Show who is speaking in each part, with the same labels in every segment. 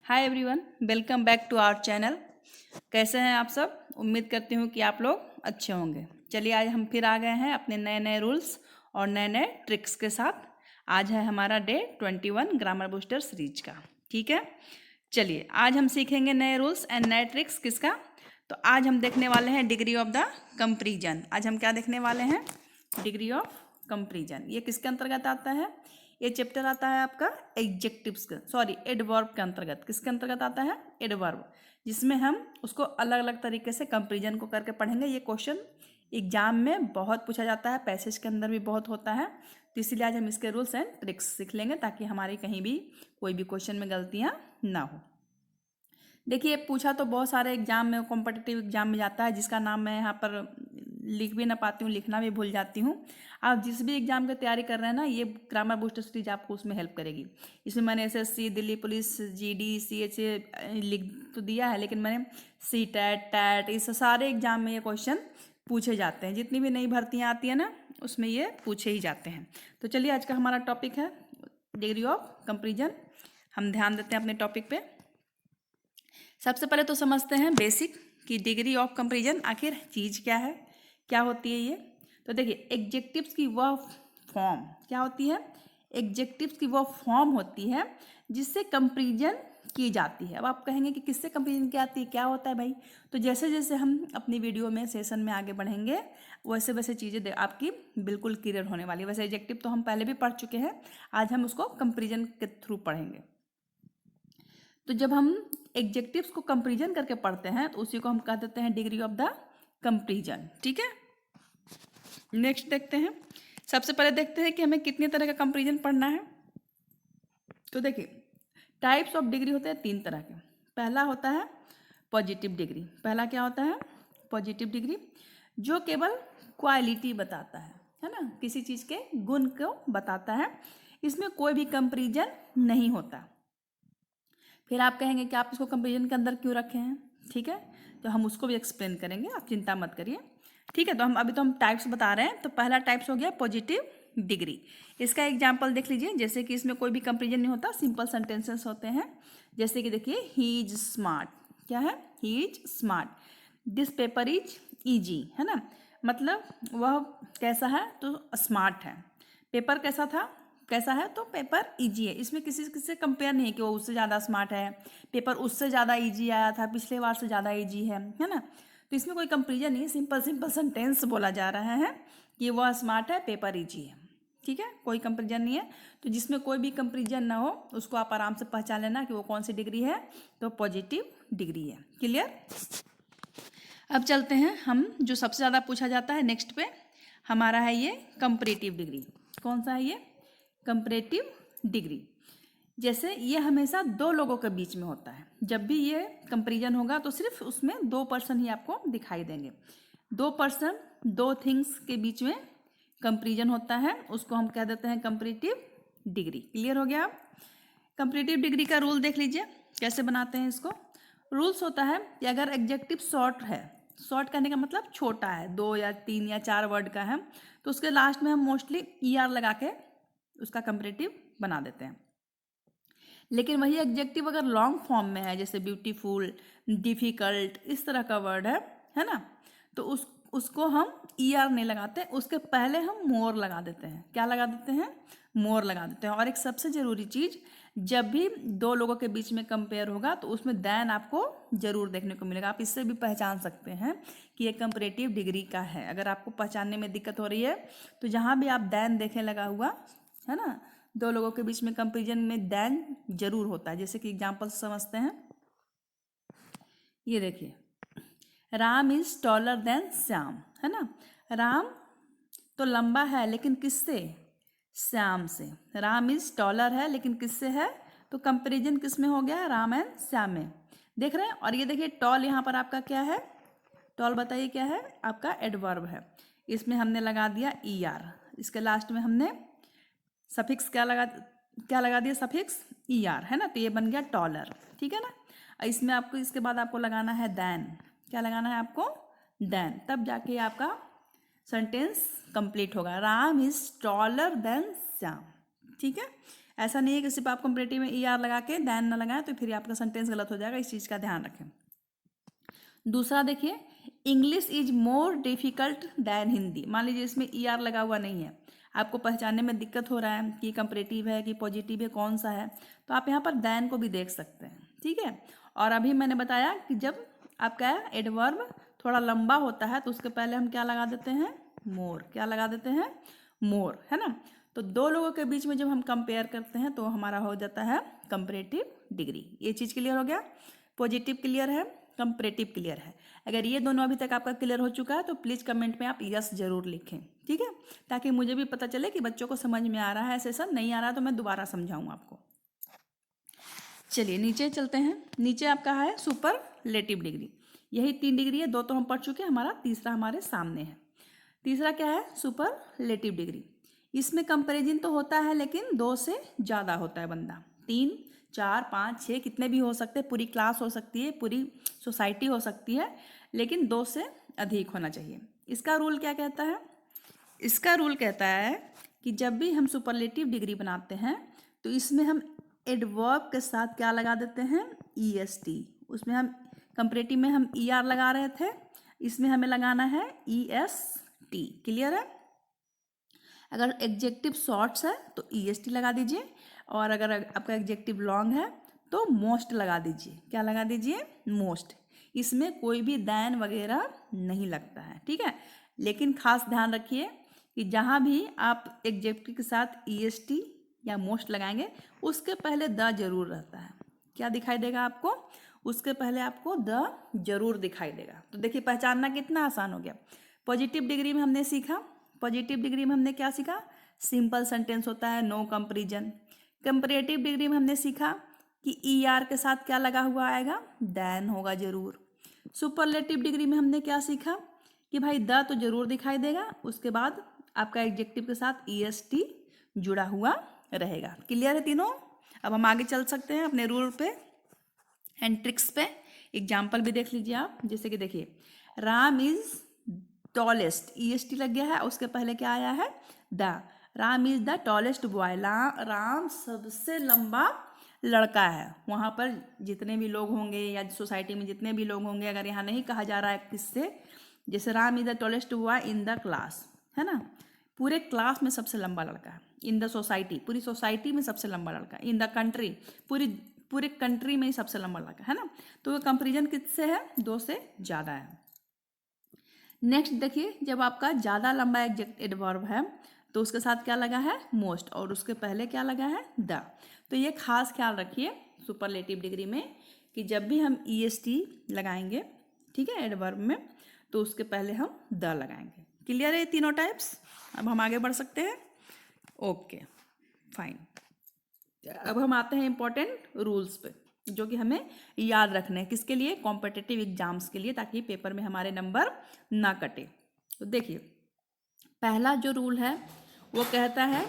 Speaker 1: Hi everyone, welcome back to our channel. कैसे हैं आप सब? उम्मीद करती हूँ कि आप लोग अच्छे होंगे। चलिए, आज हम फिर आ गए हैं अपने नए नए रूल्स और नए नए ट्रिक्स के साथ। आज है हमारा डे 21 ग्रामर बूस्टर सीरीज का। ठीक है, चलिए आज हम सीखेंगे नए रूल्स एंड नए ट्रिक्स किसका। तो आज हम देखने वाले हैं डिग्री ऑफ द कंपैरिजन। आज हम क्या देखने वाले हैं? Degree of comparison. ये किसके अंतर्गत आता है? ये चैप्टर आता है आपका एडजेक्टिव्स का, सॉरी एडवर्ब के अंतर्गत। किसके अंतर्गत आता है? एडवर्ब, जिसमें हम उसको अलग अलग तरीके से कंपैरिजन को करके पढ़ेंगे। ये क्वेश्चन एग्जाम में बहुत पूछा जाता है, पैसेज के अंदर भी बहुत होता है। तो इसीलिए आज हम इसके रूल्स एंड ट्रिक्स सीख लेंगे ताकि हमारी कहीं भी कोई भी क्वेश्चन में गलतियाँ ना हो। देखिए, पूछा तो बहुत सारे एग्जाम में, कॉम्पिटिटिव एग्जाम में जाता है, जिसका नाम मैं यहाँ पर लिख भी ना पाती हूँ, लिखना भी भूल जाती हूँ। आप जिस भी एग्जाम की तैयारी कर रहे हैं ना, ये ग्रामर बूस्टर सीरीज आपको उसमें हेल्प करेगी। इसमें मैंने SSC, Delhi police, GD, CHA लिख तो दिया है, लेकिन मैंने सी टैट, टैट, इस सारे एग्जाम में ये क्वेश्चन पूछे जाते हैं। जितनी भी नई भर्तियाँ आती है ना, उसमें ये पूछे ही जाते हैं। तो चलिए, आज का हमारा टॉपिक है डिग्री ऑफ कंपैरिजन। हम ध्यान देते हैं अपने टॉपिक पे। सबसे पहले तो समझते हैं बेसिक कि डिग्री ऑफ कंपैरिजन आखिर चीज़ क्या है, क्या होती है ये। तो देखिए, एडजेक्टिव्स की वह फॉर्म क्या होती है? एडजेक्टिव्स की वह फॉर्म होती है जिससे कंपैरिजन की जाती है। अब आप कहेंगे कि किससे कंपैरिजन की आती है, क्या होता है भाई? तो जैसे जैसे हम अपनी वीडियो में, सेशन में आगे बढ़ेंगे, वैसे वैसे चीज़ें आपकी बिल्कुल क्लियर होने वाली है। वैसे एडजेक्टिव तो हम पहले भी पढ़ चुके हैं, आज हम उसको कंपैरिजन के थ्रू पढ़ेंगे। तो जब हम एडजेक्टिव्स को कंपैरिजन करके पढ़ते हैं तो उसी को हम कह देते हैं डिग्री ऑफ द कंपैरिजन। ठीक है, नेक्स्ट देखते हैं। सबसे पहले देखते हैं कि हमें कितने तरह का कंपैरिजन पढ़ना है। तो देखिए, टाइप्स ऑफ डिग्री होते हैं 3 तरह के। पहला होता है पॉजिटिव डिग्री। पहला क्या होता है? पॉजिटिव डिग्री, जो केवल क्वालिटी बताता है ना, किसी चीज़ के गुण को बताता है। इसमें कोई भी कंपैरिजन नहीं होता। फिर आप कहेंगे कि आप इसको कंपैरिजन के अंदर क्यों रखे हैं? ठीक है, तो हम उसको भी एक्सप्लेन करेंगे, आप चिंता मत करिए। ठीक है, तो हम टाइप्स बता रहे हैं। तो पहला टाइप्स हो गया पॉजिटिव डिग्री। इसका एग्जाम्पल देख लीजिए। जैसे कि इसमें कोई भी कंपैरिजन नहीं होता, सिंपल सेंटेंसेस होते हैं। जैसे कि देखिए, ही इज स्मार्ट। क्या है? He is smart. This paper is easy, है ना, मतलब वह कैसा है? तो स्मार्ट है। पेपर कैसा था? कैसा है? तो पेपर इजी है। इसमें किसी किससे कंपेयर नहीं है कि वो उससे ज़्यादा स्मार्ट है, पेपर उससे ज़्यादा इजी आया था, पिछले बार से ज़्यादा इजी है ना। तो इसमें कोई कंपेरिजन नहीं, सिंपल सिंपल सेंटेंस बोला जा रहा है कि वह स्मार्ट है, पेपर इजी है। ठीक है, कोई कंपेरिजन नहीं है। तो जिसमें कोई भी कंपेरिजन ना हो, उसको आप आराम से पहचान लेना कि वो कौन सी डिग्री है। तो पॉजिटिव डिग्री है। क्लियर? अब चलते हैं हम, जो सबसे ज़्यादा पूछा जाता है नेक्स्ट पे हमारा है ये कंपैरेटिव डिग्री। कौन सा है ये? Comparative degree. जैसे ये हमेशा दो लोगों के बीच में होता है। जब भी ये कंपैरिजन होगा तो सिर्फ उसमें 2 पर्सन ही आपको दिखाई देंगे। 2 पर्सन, 2 थिंग्स के बीच में कंपैरिजन होता है, उसको हम कह देते हैं कंपैरेटिव डिग्री। क्लियर हो गया? कंपैरेटिव डिग्री का रूल देख लीजिए, कैसे बनाते हैं इसको। रूल्स होता है कि अगर एडजेक्टिव शॉर्ट है, शॉर्ट करने का मतलब छोटा है, 2 या 3 या 4 वर्ड का है, तो उसके लास्ट में हम मोस्टली ER लगा के उसका कंपैरेटिव बना देते हैं। लेकिन वही एडजेक्टिव अगर लॉन्ग फॉर्म में है, जैसे ब्यूटीफुल, डिफिकल्ट, इस तरह का वर्ड है ना, तो उसको हम ER नहीं लगाते, उसके पहले हम मोर लगा देते हैं। क्या लगा देते हैं? मोर लगा देते हैं। और एक सबसे ज़रूरी चीज़, जब भी 2 लोगों के बीच में कंपेयर होगा तो उसमें देन आपको ज़रूर देखने को मिलेगा। आप इससे भी पहचान सकते हैं कि ये कंपैरेटिव डिग्री का है। अगर आपको पहचानने में दिक्कत हो रही है तो जहाँ भी आप देन देखें लगा हुआ है ना, 2 लोगों के बीच में कंपैरिजन में देन जरूर होता है। जैसे कि एग्जाम्पल समझते हैं। ये देखिए, Ram is taller then Shyam, है ना। राम तो लंबा है, लेकिन किससे? श्याम से। राम इज टॉलर है, लेकिन किससे है? तो कंपैरिजन किस में हो गया? राम एंड श्याम में। देख रहे हैं? और ये देखिए, टॉल यहाँ पर आपका क्या है? टॉल बताइए क्या है? आपका एडवर्ब है। इसमें हमने लगा दिया ER। इसके लास्ट में हमने सफिक्स क्या लगा दिया? सफिक्स ER, है ना। तो ये बन गया टॉलर। ठीक है ना। इसमें आपको, इसके बाद आपको लगाना है देन। क्या लगाना है आपको? देन। तब जाके आपका सेंटेंस कंप्लीट होगा। Ram is taller then Shyam. ठीक है, ऐसा नहीं है कि सिर्फ आप कंपैरेटिव में ई आर लगा के दैन ना लगाएं तो फिर आपका सेंटेंस गलत हो जाएगा, इस चीज़ का ध्यान रखें। दूसरा देखिए, English is more difficult than Hindi. मान लीजिए इसमें ई आर लगा हुआ नहीं है, आपको पहचानने में दिक्कत हो रहा है कि कंपैरेटिव है कि पॉजिटिव है, कौन सा है, तो आप यहाँ पर दैन को भी देख सकते हैं, ठीक है। और अभी मैंने बताया कि जब आपका एडवर्ब थोड़ा लंबा होता है तो उसके पहले हम क्या लगा देते हैं, मोर। क्या लगा देते हैं, मोर, है ना। तो दो लोगों के बीच में जब हम कंपेयर करते हैं तो हमारा हो जाता है कंपैरेटिव डिग्री। ये चीज़ क्लियर हो गया, पॉजिटिव क्लियर है, कंपैरेटिव क्लियर है। अगर ये दोनों अभी तक आपका क्लियर हो चुका है तो प्लीज़ कमेंट में आप यस जरूर लिखें, ठीक है, ताकि मुझे भी पता चले कि बच्चों को समझ में आ रहा है। ऐसे सब नहीं आ रहा तो मैं दोबारा समझाऊँ आपको। चलिए नीचे चलते हैं। नीचे आपका है सुपरलेटिव डिग्री। यही 3 डिग्री है, 2 तो हम पढ़ चुके हैं, हमारा तीसरा हमारे सामने है। तीसरा क्या है, सुपरलेटिव डिग्री। इसमें कंपैरिजन तो होता है लेकिन 2 से ज़्यादा होता है बंदा। 3, 4, 5, 6 कितने भी हो सकते हैं, पूरी क्लास हो सकती है, पूरी सोसाइटी हो सकती है, लेकिन 2 से अधिक होना चाहिए। इसका रूल क्या कहता है, इसका रूल कहता है कि जब भी हम सुपरलेटिव डिग्री बनाते हैं तो इसमें हम एडवर्ब के साथ क्या लगा देते हैं, EST। उसमें हम कंपैरेटिव में हम ER लगा रहे थे, इसमें हमें लगाना है EST। क्लियर है। अगर एग्जेक्टिव शॉर्ट्स है तो EST लगा दीजिए, और अगर आपका एग्जेक्टिव लॉन्ग है तो मोस्ट लगा दीजिए। क्या लगा दीजिए, मोस्ट। इसमें कोई भी दैन वगैरह नहीं लगता है, ठीक है। लेकिन खास ध्यान रखिए कि जहाँ भी आप एग्जेक्टिव के साथ EST या मोस्ट लगाएंगे उसके पहले द जरूर रहता है। क्या दिखाई देगा आपको, उसके पहले आपको द जरूर दिखाई देगा। तो देखिए पहचानना कितना आसान हो गया। पॉजिटिव डिग्री में हमने सीखा, पॉजिटिव डिग्री में हमने क्या सीखा, सिंपल सेंटेंस होता है, नो कंपैरिजन। कंपैरेटिव डिग्री में हमने सीखा कि ER के साथ क्या लगा हुआ आएगा, दैन होगा जरूर। सुपरलेटिव डिग्री में हमने क्या सीखा कि भाई द तो जरूर दिखाई देगा, उसके बाद आपका एडजेक्टिव के साथ EST जुड़ा हुआ रहेगा। क्लियर है तीनों। अब हम आगे चल सकते हैं अपने रूल पे एंड ट्रिक्स पे। एग्जाम्पल भी देख लीजिए आप, जैसे कि देखिए, राम इज टॉलेस्ट, EST लग गया है, उसके पहले क्या आया है, the. Ram is the tallest boy, Ram सबसे लंबा लड़का है। वहाँ पर जितने भी लोग होंगे या सोसाइटी में जितने भी लोग होंगे, अगर यहाँ नहीं कहा जा रहा है किससे, जैसे Ram is the tallest boy in the class, है ना, पूरे क्लास में सबसे लंबा लड़का है। इन द सोसाइटी, पूरी सोसाइटी में सबसे लंबा लड़का। इन द कंट्री, पूरे कंट्री में ही सबसे लंबा लड़का, है ना। तो कंपैरिजन किससे है, 2 से ज़्यादा है। नेक्स्ट देखिए, जब आपका ज़्यादा लंबा एडवर्ब है तो उसके साथ क्या लगा है, मोस्ट, और उसके पहले क्या लगा है, द। तो ये खास ख्याल रखिए सुपरलेटिव डिग्री में कि जब भी हम EST लगाएंगे, ठीक है, एडवर्ब में, तो उसके पहले हम द लगाएंगे। क्लियर है तीनों टाइप्स। अब हम आगे बढ़ सकते हैं। Okay fine. अब हम आते हैं इंपॉर्टेंट रूल्स पे जो कि हमें याद रखने हैं, किसके लिए, कॉम्पिटिटिव एग्जाम्स के लिए, ताकि पेपर में हमारे नंबर ना कटे। तो देखिए पहला जो रूल है वो कहता है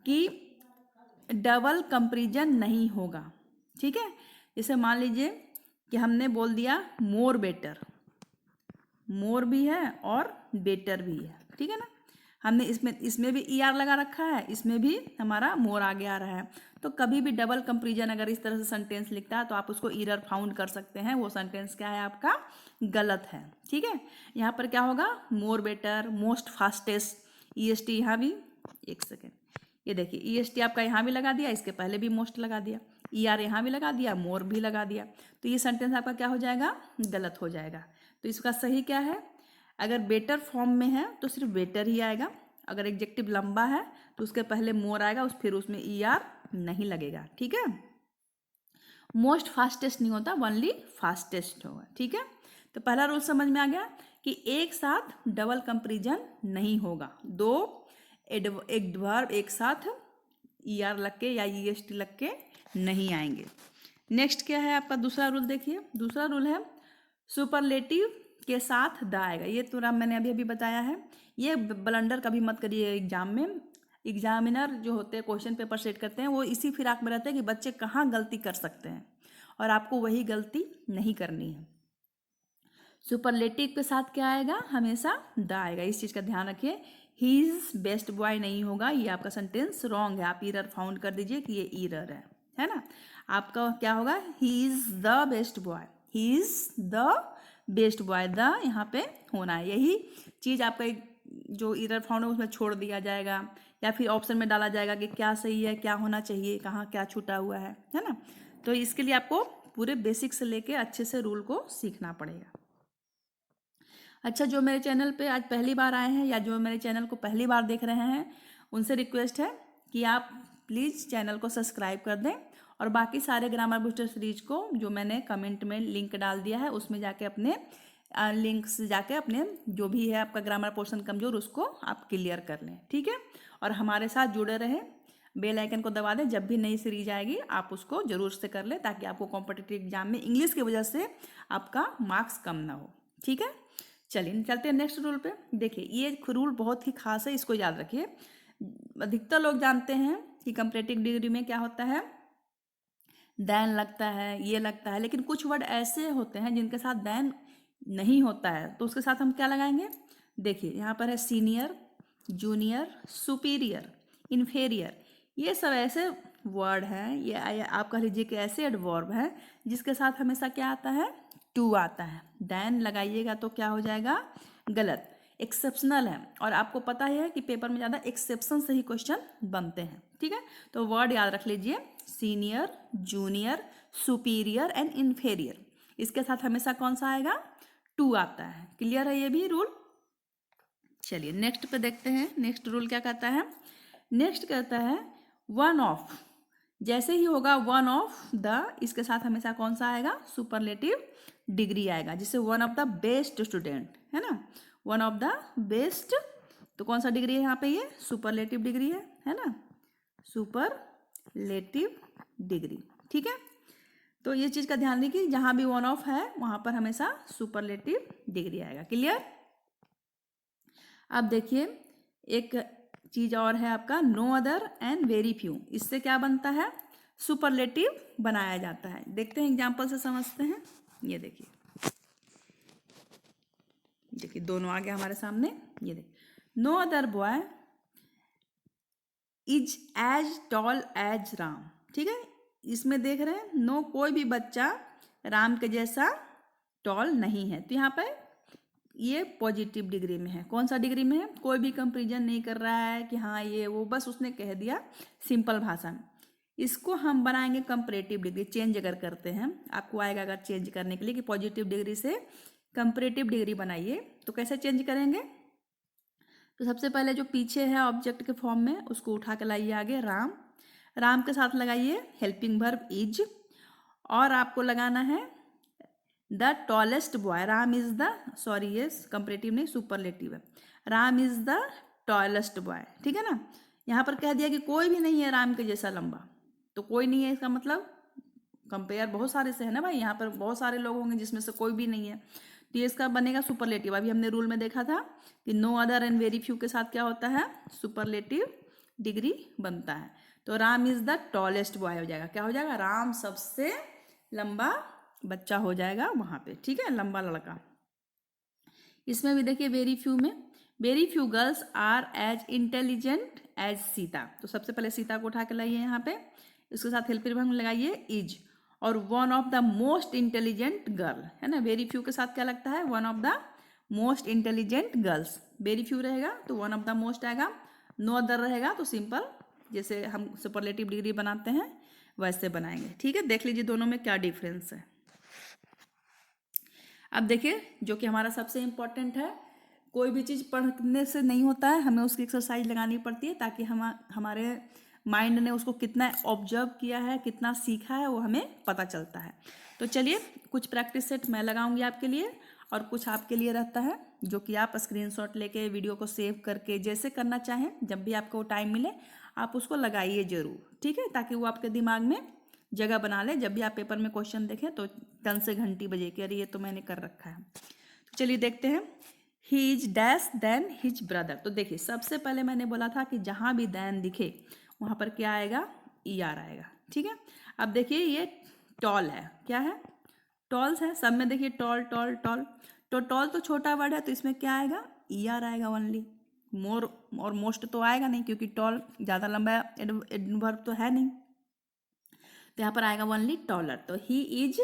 Speaker 1: कि डबल कंपैरिजन नहीं होगा, ठीक है। जैसे मान लीजिए कि हमने बोल दिया मोर बेटर, मोर भी है और बेटर भी है, ठीक है ना। हमने इसमें भी ER लगा रखा है, इसमें भी हमारा मोर आगे आ रहा है। तो कभी भी डबल कंपैरिजन अगर इस तरह से सेंटेंस लिखता है तो आप उसको एरर फाउंड कर सकते हैं, वो सेंटेंस क्या है आपका, गलत है, ठीक है। यहाँ पर क्या होगा, more better, most fastest, EST यहाँ भी, एक सेकेंड, ये देखिए EST आपका यहाँ भी लगा दिया, इसके पहले भी मोस्ट लगा दिया, ER यहाँ भी लगा दिया, मोर भी लगा दिया, तो ये सेंटेंस आपका क्या हो जाएगा, गलत हो जाएगा। तो इसका सही क्या है, अगर बेटर फॉर्म में है तो सिर्फ बेटर ही आएगा, अगर एग्जेक्टिव लंबा है तो उसके पहले मोर आएगा, फिर उसमें ER नहीं लगेगा, ठीक है। मोस्ट फास्टेस्ट नहीं होता, ओनली फास्टेस्ट होगा, ठीक है। तो पहला रूल समझ में आ गया कि एक साथ डबल कंपैरिजन नहीं होगा, 2 एडवर्ब एक साथ ER लग के या EST लग के नहीं आएंगे। नेक्स्ट क्या है आपका दूसरा रूल, देखिए दूसरा रूल है सुपरलेटिव के साथ द आएगा। ये तो मैंने अभी अभी बताया है, ये ब्लंडर कभी मत करिए एग्जाम में। एग्जामिनर जो होते हैं क्वेश्चन पेपर सेट करते हैं वो इसी फिराक में रहते हैं कि बच्चे कहाँ गलती कर सकते हैं, और आपको वही गलती नहीं करनी है। सुपरलेटिव के साथ क्या आएगा, हमेशा द आएगा। इस चीज़ का ध्यान रखिए ही इज़ बेस्ट बॉय नहीं होगा, ये आपका सेंटेंस रॉन्ग है। आप ईरर फाउंड कर दीजिए कि ये ईरर है ना। आपका क्या होगा, he is the best boy, he is the best boy, the यहाँ पे होना है। यही चीज़ आपका एक जो ईरर फाउंड है उसमें छोड़ दिया जाएगा, या फिर ऑप्शन में डाला जाएगा कि क्या सही है, क्या होना चाहिए, कहाँ क्या छूटा हुआ है ना। तो इसके लिए आपको पूरे बेसिक से लेके अच्छे से रूल को सीखना पड़ेगा। अच्छा, जो मेरे चैनल पे आज पहली बार आए हैं या जो मेरे चैनल को पहली बार देख रहे हैं, उनसे रिक्वेस्ट है कि आप प्लीज़ चैनल को सब्सक्राइब कर दें, और बाकी सारे ग्रामर बूस्टर सीरीज को जो मैंने कमेंट में लिंक डाल दिया है उसमें जाके अपने लिंक से जाके अपने जो भी है आपका ग्रामर पोर्शन कमजोर उसको आप क्लियर कर लें, ठीक है। और हमारे साथ जुड़े रहें, बेल आइकन को दबा दें, जब भी नई सीरीज आएगी आप उसको जरूर से कर लें, ताकि आपको कॉम्पिटिटिव एग्जाम में इंग्लिश की वजह से आपका मार्क्स कम ना हो, ठीक है। चलिए चलते हैं नेक्स्ट रूल पे। देखिए ये रूल बहुत ही खास है, इसको याद रखिए। अधिकतर लोग जानते हैं कि कंपैरेटिव डिग्री में क्या होता है, देन लगता है, ये लगता है, लेकिन कुछ वर्ड ऐसे होते हैं जिनके साथ देन नहीं होता है, तो उसके साथ हम क्या लगाएंगे। देखिए यहाँ पर है सीनियर, जूनियर, सुपीरियर, इन्फेरियर, ये सब ऐसे वर्ड हैं, ये आप कह लीजिए कि ऐसे एडवर्ब हैं जिसके साथ हमेशा क्या आता है, टू आता है। देन लगाइएगा तो क्या हो जाएगा, गलत, एक्सेप्शनल है। और आपको पता ही है कि पेपर में ज़्यादा एक्सेप्शन से ही क्वेश्चन बनते हैं, ठीक है। तो वर्ड याद रख लीजिए, senior, junior, superior and inferior, इसके साथ हमेशा कौन सा आएगा, टू आता है। क्लियर है ये भी रूल। चलिए नेक्स्ट पे देखते हैं, नेक्स्ट रूल क्या कहता है। नेक्स्ट कहता है वन ऑफ, जैसे ही होगा वन ऑफ द, इसके साथ हमेशा कौन सा आएगा, सुपरलेटिव डिग्री आएगा। जिससे one of the best student है ना, वन ऑफ द बेस्ट, तो कौन सा डिग्री है यहाँ पे, ये सुपरलेटिव डिग्री है ना, सुपरलेटिव डिग्री, ठीक है। तो ये चीज़ का ध्यान रखिए, जहाँ भी वन ऑफ है वहाँ पर हमेशा सुपरलेटिव डिग्री आएगा। क्लियर। अब देखिए एक चीज़ और है आपका, no other and very few, इससे क्या बनता है, सुपरलेटिव बनाया जाता है। देखते हैं एग्जाम्पल से समझते हैं। ये देखिए, देखिए दोनों आ गया हमारे सामने। ये देखिए, no other boy is as tall as Ram, ठीक है। इसमें देख रहे हैं, नो कोई भी बच्चा राम के जैसा टॉल नहीं है। तो यहाँ पर ये पॉजिटिव डिग्री में है। कौन सा डिग्री में है, कोई भी कंपेरिजन नहीं कर रहा है कि हाँ ये वो, बस उसने कह दिया सिंपल भाषा में। इसको हम बनाएंगे कंपैरेटिव डिग्री, चेंज अगर करते हैं, आपको आएगा अगर चेंज करने के लिए कि पॉजिटिव डिग्री से कंपैरेटिव डिग्री बनाइए, तो कैसे चेंज करेंगे। तो सबसे पहले जो पीछे है ऑब्जेक्ट के फॉर्म में, उसको उठा के लाइए आगे, राम, राम के साथ लगाइए हेल्पिंग वर्ब इज, और आपको लगाना है the tallest boy, Ram is the, sorry ये कंपैरेटिव नहीं सुपरलेटिव है, Ram is the tallest boy, ठीक है ना। यहाँ पर कह दिया कि कोई भी नहीं है राम के जैसा लंबा, तो कोई नहीं है इसका मतलब कंपेयर बहुत सारे से है ना भाई, यहाँ पर बहुत सारे लोग होंगे जिसमें से कोई भी नहीं है, तो ये इसका बनेगा सुपरलेटिव। अभी हमने रूल में देखा था कि no other and very few के साथ क्या होता है, सुपरलेटिव डिग्री बनता है। तो Ram is the tallest boy हो जाएगा, क्या हो जाएगा, राम सबसे लंबा बच्चा हो जाएगा वहाँ पे, ठीक है, लंबा लड़का। इसमें भी देखिए वेरी फ्यू में, very few girls are as intelligent as Sita, तो सबसे पहले सीता को उठा के लाइए यहाँ पे, इसके साथ हेल्पिंग वर्ब लगाइए इज, और one of the most intelligent girl है ना। वेरी फ्यू के साथ क्या लगता है, one of the most intelligent girls, very few रहेगा तो वन ऑफ द मोस्ट आएगा, नो अदर रहेगा तो सिंपल जैसे हम सुपरलेटिव डिग्री बनाते हैं वैसे बनाएंगे, ठीक है। देख लीजिए दोनों में क्या डिफरेंस है। अब देखिए जो कि हमारा सबसे इम्पोर्टेंट है, कोई भी चीज़ पढ़ने से नहीं होता है, हमें उसकी एक्सरसाइज लगानी पड़ती है, ताकि हमारे माइंड ने उसको कितना ऑब्जर्व किया है, कितना सीखा है, वो हमें पता चलता है। तो चलिए कुछ प्रैक्टिस सेट मैं लगाऊंगी आपके लिए, और कुछ आपके लिए रहता है जो कि आप स्क्रीनशॉट लेके वीडियो को सेव करके जैसे करना चाहें, जब भी आपको टाइम मिले आप उसको लगाइए ज़रूर, ठीक है, ताकि वो आपके दिमाग में जगह बना ले। जब भी आप पेपर में क्वेश्चन देखें तो टन से घंटी बजे कि अरे ये तो मैंने कर रखा है। तो चलिए देखते हैं, he is dash than his brother. तो देखिए सबसे पहले मैंने बोला था कि जहाँ भी देन दिखे वहाँ पर क्या आएगा, ई आर आएगा, ठीक है। अब देखिए ये टॉल है, क्या है, टॉल्स है, सब में देखिए टॉल टॉल टॉल, तो टॉल तो छोटा वर्ड है तो इसमें क्या आएगा, ई आर आएगा ओनली, मोर और मोस्ट तो आएगा नहीं, क्योंकि टॉल ज़्यादा लंबा एडवर्ब तो है नहीं, तो यहाँ पर आएगा ओनली टॉलर। तो he is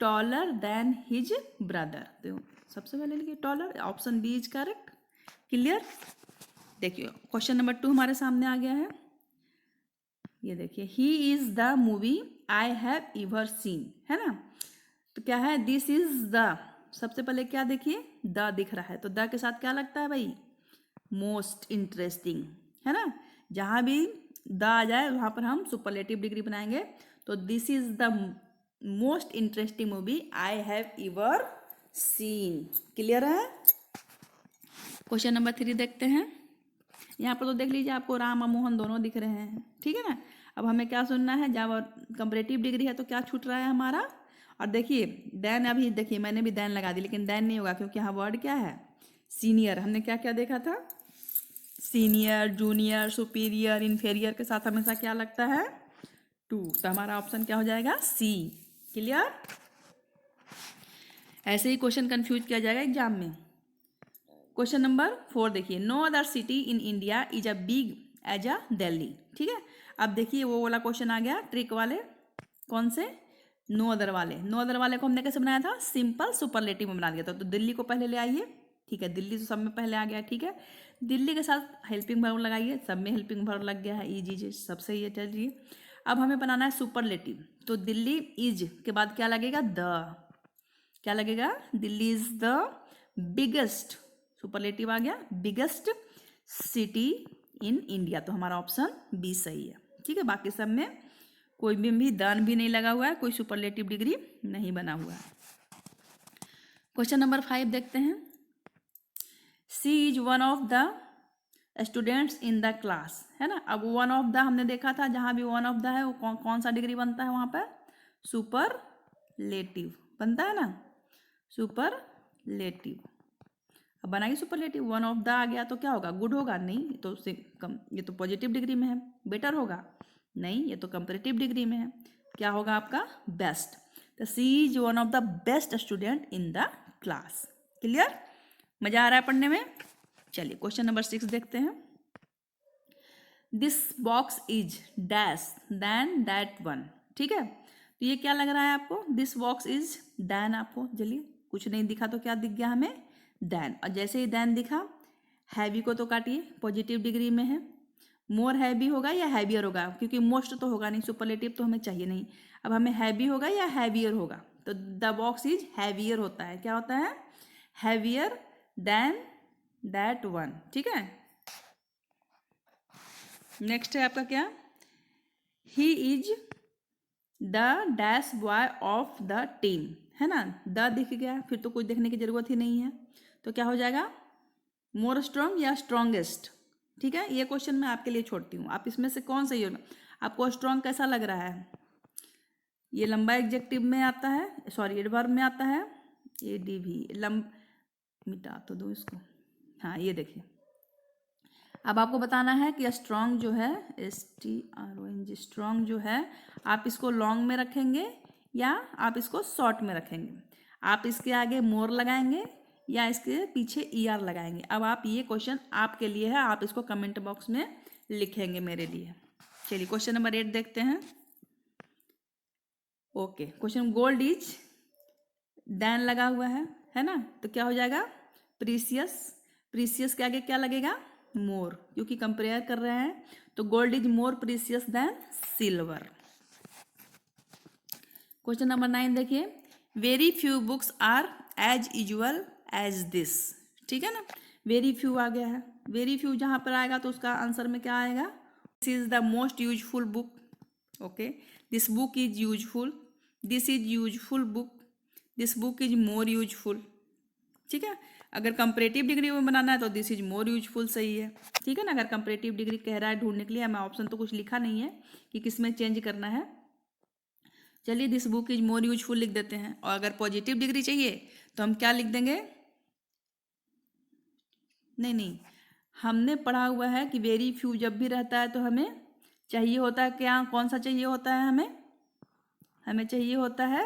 Speaker 1: taller than his brother, तो सबसे पहले लिखिए taller, option B is correct. Clear. देखिए क्वेश्चन नंबर 2 हमारे सामने आ गया है। ये देखिए, he is the movie I have ever seen, है ना। तो क्या है, दिस इज द, सबसे पहले क्या देखिए, द दिख रहा है, तो द के साथ क्या लगता है भाई, मोस्ट इंटरेस्टिंग, है ना। जहाँ भी द आ जाए वहाँ पर हम सुपरलेटिव डिग्री बनाएंगे। तो this is the most interesting movie I have ever scene. Clear है। क्वेश्चन नंबर 3 देखते हैं। यहाँ पर तो देख लीजिए आपको राम और मोहन दोनों दिख रहे हैं, ठीक है ना। अब हमें क्या सुनना है, जब कंपैरेटिव डिग्री है तो क्या छूट रहा है हमारा। और देखिए देन, अभी देखिए मैंने भी देन लगा दी, लेकिन देन नहीं होगा, क्योंकि यहाँ वर्ड क्या है, सीनियर। हमने क्या क्या देखा था, सीनियर, जूनियर, सुपीरियर, इन्फेरियर के साथ हमेशा क्या लगता है, टू। तो हमारा ऑप्शन क्या हो जाएगा, सी। क्लियर। ऐसे ही क्वेश्चन कंफ्यूज किया जाएगा एग्जाम में। क्वेश्चन नंबर 4 देखिए, no other city in India is a big as a Delhi, ठीक है। अब देखिए वो वाला क्वेश्चन आ गया ट्रिक वाले, कौन से, नो अदर वाले। नो अदर वाले को हमने कैसे बनाया था, सिंपल सुपरलेटिव में बना दिया था। तो दिल्ली को पहले ले आइए, ठीक है, दिल्ली तो सब में पहले आ गया, ठीक है। दिल्ली के साथ हेल्पिंग वर्ब लगाइए, सब में हेल्पिंग वर्ब लग गया है, इज इज सब सही है। चलिए अब हमें बनाना है सुपरलेटिव, तो दिल्ली इज के बाद क्या लगेगा, द, क्या लगेगा, Delhi is the biggest, superlative आ गया, बिगेस्ट सिटी इन इंडिया। तो हमारा ऑप्शन बी सही है, ठीक है। बाकी सब में कोई भी दन भी नहीं लगा हुआ है, कोई सुपरलेटिव डिग्री नहीं बना हुआ है। क्वेश्चन नंबर 5 देखते हैं। She is one of the students in the class, है ना। अब वन ऑफ द हमने देखा था, जहाँ भी वन ऑफ द है वो कौन सा डिग्री बनता है, वहाँ पर सुपरलेटिव बनता है ना, सुपरलेटिव। अब बनाइए सुपरलेटिव, वन ऑफ द आ गया तो क्या होगा, गुड होगा, नहीं तो उससे कम, ये तो पॉजिटिव डिग्री में है, बेटर होगा, नहीं ये तो कंपैरेटिव डिग्री में है, क्या होगा आपका, बेस्ट। तो she is one of the best student in the class. Clear. मजा आ रहा है पढ़ने में। चलिए क्वेश्चन नंबर 6 देखते हैं। This box is dash than that one, ठीक है। तो ये क्या लग रहा है आपको, दिस बॉक्स इज देन, आपको चलिए कुछ नहीं दिखा तो क्या दिख गया हमें, देन। और जैसे ही देन दिखा, हैवी को तो काटिए, पॉजिटिव डिग्री में है, मोर हैवी होगा या हैवियर होगा, क्योंकि मोस्ट तो होगा नहीं, सुपरलेटिव तो हमें चाहिए नहीं। अब हमें हैवी होगा या हैवियर होगा, तो द बॉक्स इज हैवियर होता है, क्या होता है, हैवियर देन दैट वन, ठीक है। नेक्स्ट है आपका क्या, ही is the dash boy of the team, है ना। द दिख गया, फिर तो कुछ देखने की जरूरत ही नहीं है, तो क्या हो जाएगा, मोर स्ट्रॉन्ग या स्ट्रॉन्गेस्ट, ठीक है। ये क्वेश्चन मैं आपके लिए छोड़ती हूँ, आप इसमें से कौन सही होगा, आपको स्ट्रॉन्ग कैसा लग रहा है, ये लंबा एडजेक्टिव में आता है, सॉरी एडवर्ब में आता है, ए डी भी मिटा तो दो इसको, हाँ ये देखिए। अब आपको बताना है कि स्ट्रॉन्ग जो है, STRONG, स्ट्रॉन्ग जो है, आप इसको लॉन्ग में रखेंगे या आप इसको शॉर्ट में रखेंगे, आप इसके आगे मोर लगाएंगे या इसके पीछे ER लगाएंगे। अब आप, ये क्वेश्चन आपके लिए है, आप इसको कमेंट बॉक्स में लिखेंगे मेरे लिए। चलिए क्वेश्चन नंबर 8 देखते हैं। Okay, question, gold is than लगा हुआ है ना, तो क्या हो जाएगा, प्रीसियस। प्रीसियस के आगे क्या लगेगा, मोर, क्योंकि कंपेयर कर रहे हैं, तो gold is more precious than silver. Question number 9 देखिए, very few books are as usual as this, ठीक है ना। वेरी फ्यू आ गया है, वेरी फ्यू जहाँ पर आएगा तो उसका आंसर में क्या आएगा, this is the most useful book, okay, this book is useful, this is useful book, this book is more useful, ठीक है। अगर कंपैरेटिव डिग्री में बनाना है तो दिस इज मोर यूजफुल सही है, ठीक है ना। अगर कंपैरेटिव डिग्री कह रहा है ढूंढने के लिए, हमें ऑप्शन तो कुछ लिखा नहीं है कि किस में चेंज करना है। चलिए this book is more useful लिख देते हैं, और अगर पॉजिटिव डिग्री चाहिए तो हम क्या लिख देंगे, नहीं, हमने पढ़ा हुआ है कि वेरी फ्यू जब भी रहता है तो हमें चाहिए होता है क्या, कौन सा चाहिए होता है, हमें चाहिए होता है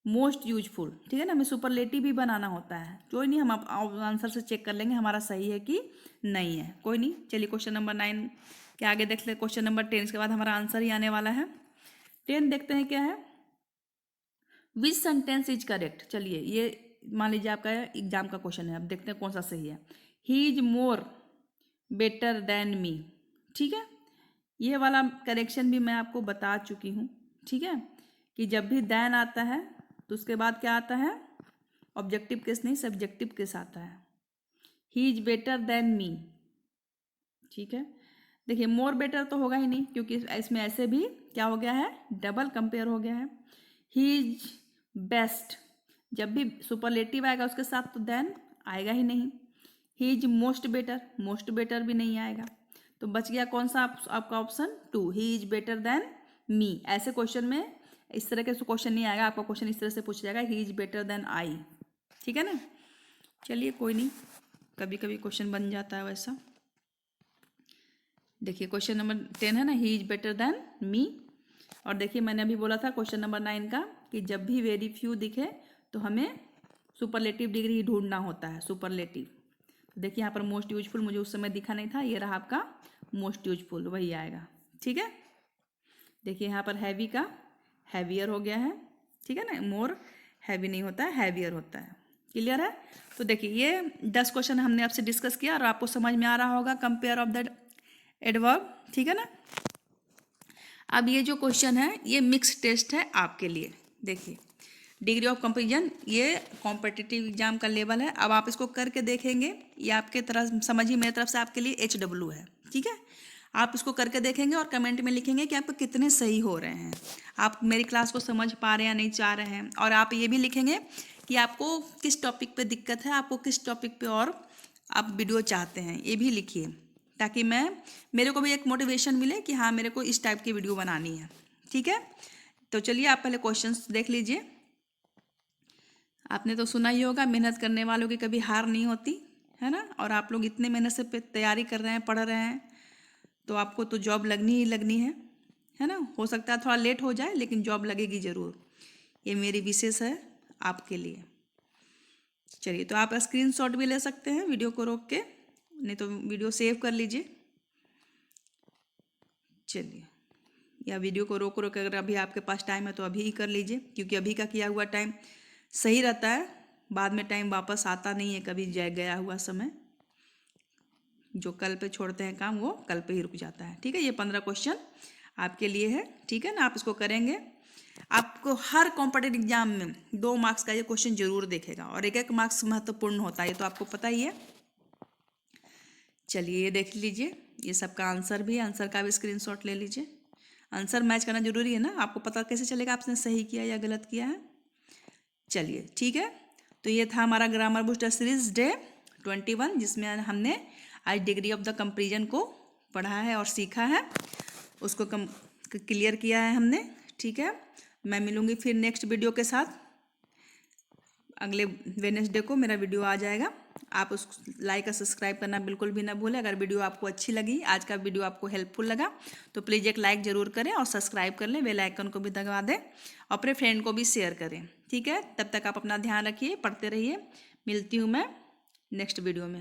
Speaker 1: मोस्ट यूजफुल, ठीक है ना, हमें सुपरलेटिव भी बनाना होता है। कोई नहीं, हम आंसर से चेक कर लेंगे हमारा सही है कि नहीं है, कोई नहीं। चलिए क्वेश्चन नंबर 9 के आगे देख ले, क्वेश्चन नंबर 10 के बाद हमारा आंसर ही आने वाला है। 10 देखते हैं क्या है। विच सेंटेंस इज करेक्ट। चलिए ये मान लीजिए आपका एग्जाम का क्वेश्चन है, अब देखते हैं कौन सा सही है। He is more better than me, ठीक है। ये वाला करेक्शन भी मैं आपको बता चुकी हूँ, ठीक है, कि जब भी देन आता है तो उसके बाद क्या आता है, ऑब्जेक्टिव केस नहीं सब्जेक्टिव केस आता है। ही इज बेटर देन मी, ठीक है। देखिए मोर बेटर तो होगा ही नहीं, क्योंकि इसमें ऐसे भी क्या हो गया है, डबल कंपेयर हो गया है। ही इज बेस्ट, जब भी सुपरलेटिव आएगा उसके साथ तो देन आएगा ही नहीं। ही इज मोस्ट बेटर भी नहीं आएगा। तो बच गया कौन सा आपका option 2, he is better than me. ऐसे क्वेश्चन में इस तरह के क्वेश्चन नहीं आएगा, आपका क्वेश्चन इस तरह से पूछ जाएगा, he is better than I, ठीक है ना। चलिए कोई नहीं, कभी कभी क्वेश्चन बन जाता है वैसा। देखिए क्वेश्चन नंबर 10 है ना, ही इज बेटर देन मी। और देखिए मैंने अभी बोला था क्वेश्चन नंबर 9 का कि जब भी वेरी फ्यू दिखे तो हमें सुपरलेटिव डिग्री ढूंढना होता है, सुपरलेटिव। देखिए यहाँ पर मोस्ट यूजफुल मुझे उस समय दिखा नहीं था, ये रहा आपका मोस्ट यूजफुल, वही आएगा, ठीक है। देखिए यहाँ पर हैवी का हैवियर हो गया है, ठीक है ना, मोर हैवी नहीं होता है, हैवियर होता है। क्लियर है। तो देखिए ये 10 क्वेश्चन हमने आपसे डिस्कस किया और आपको समझ में आ रहा होगा कंपेयर ऑफ द एडवर्ब, ठीक है ना। अब ये जो क्वेश्चन है ये मिक्स टेस्ट है आपके लिए। देखिए डिग्री ऑफ कंपेरिजन, ये कॉम्पिटिटिव एग्जाम का लेवल है। अब आप इसको करके देखेंगे, ये आपके तरफ समझिए, मेरी तरफ से आपके लिए HW है, ठीक है। आप इसको करके देखेंगे और कमेंट में लिखेंगे कि आपको कितने सही हो रहे हैं, आप मेरी क्लास को समझ पा रहे हैं या नहीं चाह रहे हैं। और आप ये भी लिखेंगे कि आपको किस टॉपिक पे दिक्कत है, आपको किस टॉपिक पे और आप वीडियो चाहते हैं, ये भी लिखिए, ताकि मेरे को भी एक मोटिवेशन मिले कि हाँ मेरे को इस टाइप की वीडियो बनानी है, ठीक है। तो चलिए आप पहले क्वेश्चंस देख लीजिए। आपने तो सुना ही होगा, मेहनत करने वालों की कभी हार नहीं होती, है ना। और आप लोग इतने मेहनत से तैयारी कर रहे हैं, पढ़ रहे हैं, तो आपको तो जॉब लगनी ही लगनी है ना। हो सकता है थोड़ा लेट हो जाए, लेकिन जॉब लगेगी ज़रूर, ये मेरी विशेष है आपके लिए। चलिए तो आप स्क्रीनशॉट भी ले सकते हैं वीडियो को रोक के, नहीं तो वीडियो सेव कर लीजिए। चलिए, या वीडियो को रोक रोक अगर अभी आपके पास टाइम है तो अभी ही कर लीजिए, क्योंकि अभी का किया हुआ टाइम सही रहता है, बाद में टाइम वापस आता नहीं है कभी, गया हुआ समय जो कल पे छोड़ते हैं काम वो कल पे ही रुक जाता है, ठीक है। ये 15 क्वेश्चन आपके लिए है, ठीक है ना। आप इसको करेंगे, आपको हर कॉम्पिटिटिव एग्जाम में 2 मार्क्स का ये क्वेश्चन जरूर देखेगा और 1-1 मार्क्स महत्वपूर्ण होता है, ये तो आपको पता ही है। चलिए ये देख लीजिए, ये सबका आंसर भी, आंसर का भी स्क्रीनशॉट ले लीजिए। आंसर मैच करना जरूरी है ना, आपको पता कैसे चलेगा आपने सही किया या गलत किया है। चलिए ठीक है, तो ये था हमारा ग्रामर बूस्टर सीरीज डे 21, जिसमें हमने आज डिग्री ऑफ द कंपैरिजन को पढ़ा है और सीखा है, उसको क्लियर किया है हमने, ठीक है। मैं मिलूँगी फिर नेक्स्ट वीडियो के साथ, अगले वेडनेसडे को मेरा वीडियो आ जाएगा। आप उसको लाइक और सब्सक्राइब करना बिल्कुल भी ना भूलें। अगर वीडियो आपको अच्छी लगी, आज का वीडियो आपको हेल्पफुल लगा, तो प्लीज़ एक लाइक ज़रूर करें और सब्सक्राइब कर लें, बेल आइकन को भी दबा दें और अपने फ्रेंड को भी शेयर करें, ठीक है। तब तक आप अपना ध्यान रखिए, पढ़ते रहिए। मिलती हूँ मैं नेक्स्ट वीडियो में।